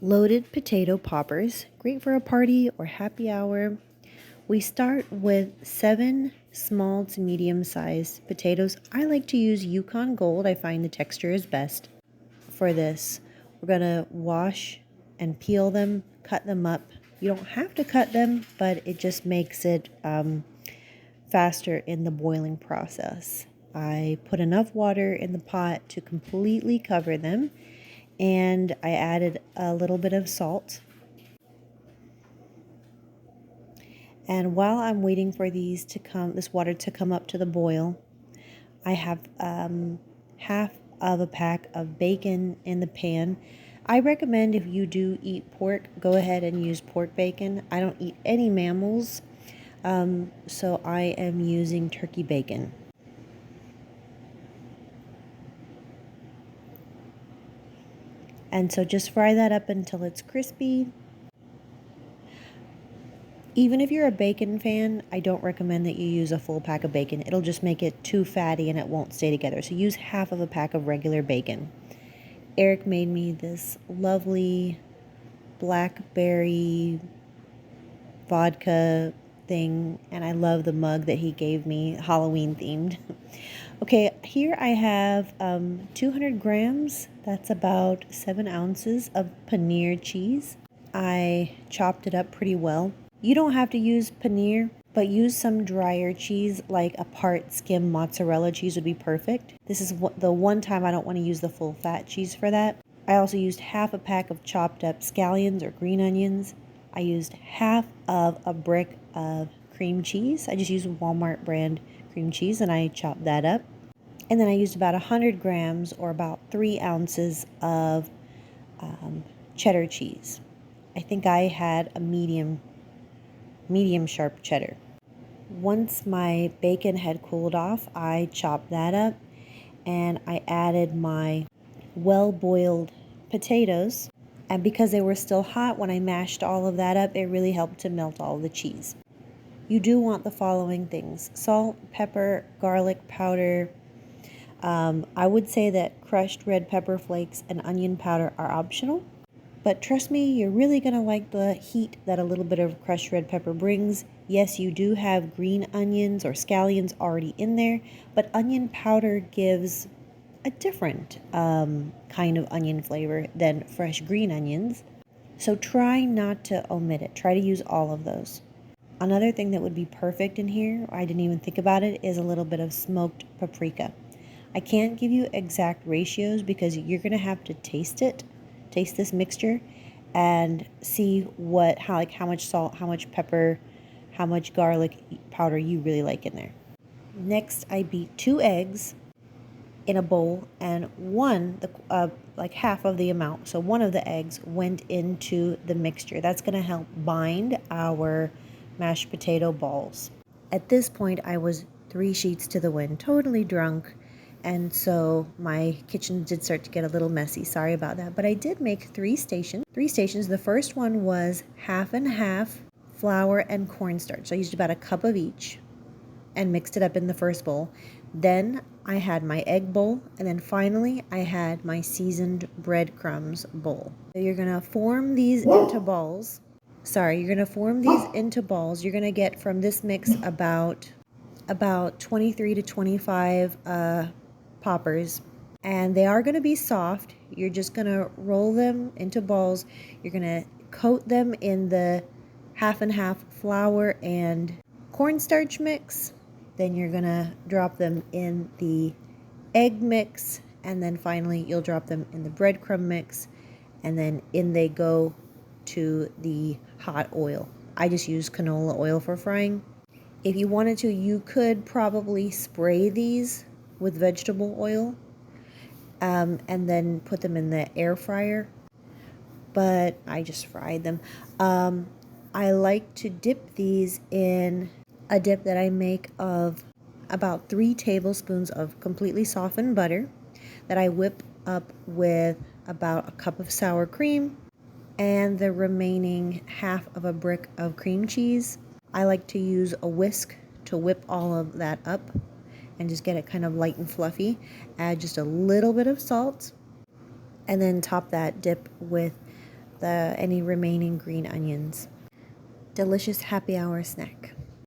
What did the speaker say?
Loaded potato poppers, great for a party or happy hour. We start with 7 small to medium-sized potatoes. I like to use Yukon Gold. I find the texture is best for this. We're going to wash and peel them, cut them up. You don't have to cut them, but it just makes it faster in the boiling process. I put enough water in the pot to completely cover them, and I added a little bit of salt. And while I'm waiting for this water to come up to the boil, I have half of a pack of bacon in the pan. I recommend if you do eat pork, go ahead and use pork bacon. I don't eat any mammals, so I am using turkey bacon. And so just fry that up until it's crispy. Even if you're a bacon fan, I don't recommend that you use a full pack of bacon. It'll just make it too fatty and it won't stay together. So use half of a pack of regular bacon. Eric made me this lovely blackberry vodka thing, and I love the mug that he gave me, Halloween themed. Okay, here I have 200 grams, that's about 7 ounces of paneer cheese. I chopped it up pretty well. You don't have to use paneer, but use some drier cheese, like a part skim mozzarella cheese would be perfect. This is the one time I don't want to use the full fat cheese for that. I also used half a pack of chopped up scallions or green onions. I used half of a brick of cream cheese. I just used Walmart brand cream cheese and I chopped that up. And then I used about 100 grams or about 3 ounces of cheddar cheese. I think I had a medium sharp cheddar. Once my bacon had cooled off, I chopped that up and I added my well-boiled potatoes. And because they were still hot when I mashed all of that up, it really helped to melt all the cheese. You do want the following things: salt, pepper, garlic powder. I would say that crushed red pepper flakes and onion powder are optional. But trust me, you're really going to like the heat that a little bit of crushed red pepper brings. Yes, you do have green onions or scallions already in there, but onion powder gives a different kind of onion flavor than fresh green onions. So try not to omit it. Try to use all of those. Another thing that would be perfect in here, I didn't even think about it, is a little bit of smoked paprika. I can't give you exact ratios because you're going to have to taste this mixture and see how much salt, how much pepper, how much garlic powder you really like in there. Next, I beat 2 eggs in a bowl, and like half of the amount, so one of the eggs went into the mixture. That's going to help bind our mashed potato balls. At this point, I was 3 sheets to the wind, totally drunk. And so my kitchen did start to get a little messy. Sorry about that. But I did make 3 stations. The first one was half and half flour and cornstarch. So I used about a cup of each and mixed it up in the first bowl. Then I had my egg bowl. And then finally I had my seasoned breadcrumbs bowl. So you're going to form these into balls. You're going to get from this mix about 23 to 25 poppers, and they are going to be soft. You're just going to roll them into balls. You're going to coat them in the half and half flour and cornstarch mix. Then you're going to drop them in the egg mix, and then finally you'll drop them in the breadcrumb mix, and then in they go to the hot oil. I just use canola oil for frying. If you wanted to, you could probably spray these with vegetable oil and then put them in the air fryer, but I just fried them. I like to dip these in a dip that I make of about 3 tablespoons of completely softened butter that I whip up with about a cup of sour cream and the remaining half of a brick of cream cheese. I like to use a whisk to whip all of that up and just get it kind of light and fluffy. Add just a little bit of salt and then top that dip with any remaining green onions. Delicious happy hour snack.